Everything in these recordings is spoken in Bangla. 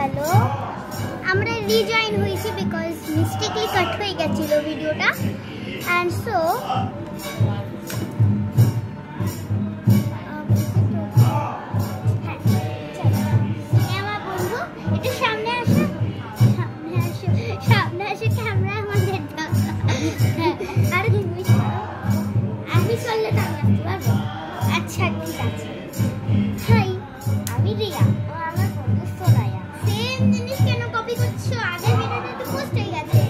হ্যালো, আমরা রিজয়েন হয়েছি বিকজ মিস্টেকলি কাট হয়ে গেছিল ভিডিওটা অ্যান্ড সো আমার বন্ধু একটু সামনে আসো, সামনে আসো ক্যামেরা আমাদের আর আমি চললে তো আসতে পারবো। আচ্ছা ঠিক আছে। হাই, আমি রিয়া, আমার বন্ধু সোনায়া। সেম জিনিস কেন কপি করছো? আগের ভিডিওটা তো পোস্ট হয়ে গেছে।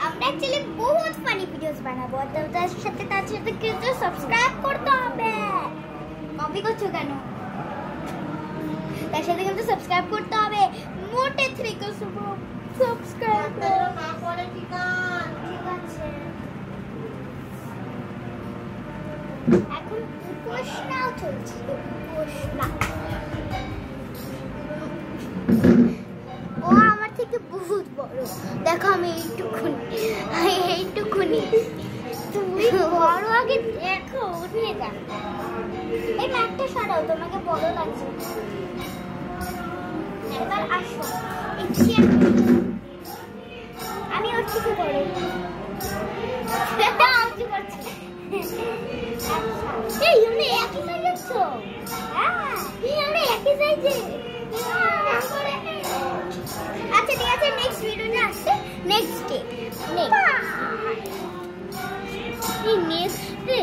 আমরা অ্যাকচুয়ালি বহুত ফানি ভিডিওস বানাবো, তার সাথে কিন্তু সাবস্ক্রাইব করতে হবে। কপি করছো কেন? তার সাথে কিন্তু সাবস্ক্রাইব করতে হবে। মোটে 3 করছো সাবস্ক্রাইব না করে ঠিক আছে। এখন উপাসনাও চলছে, উপাসনা। ও আমার থেকে বহুত বড়, দেখো আমি এইটুকুনি। তুমি বড় আগে দেখো, উঠে যা। এই ব্যাগটা সরাও, তোমাকে বড় লাগছে। এবার আসো, আমি ওর থেকে বড়। এই আমরা একই সাইজে আছো। হ্যাঁ, আমরা একই সাইজে। আচ্ছা ঠিক আছে, নেক্সট ভিডিওতে আসছে। Next day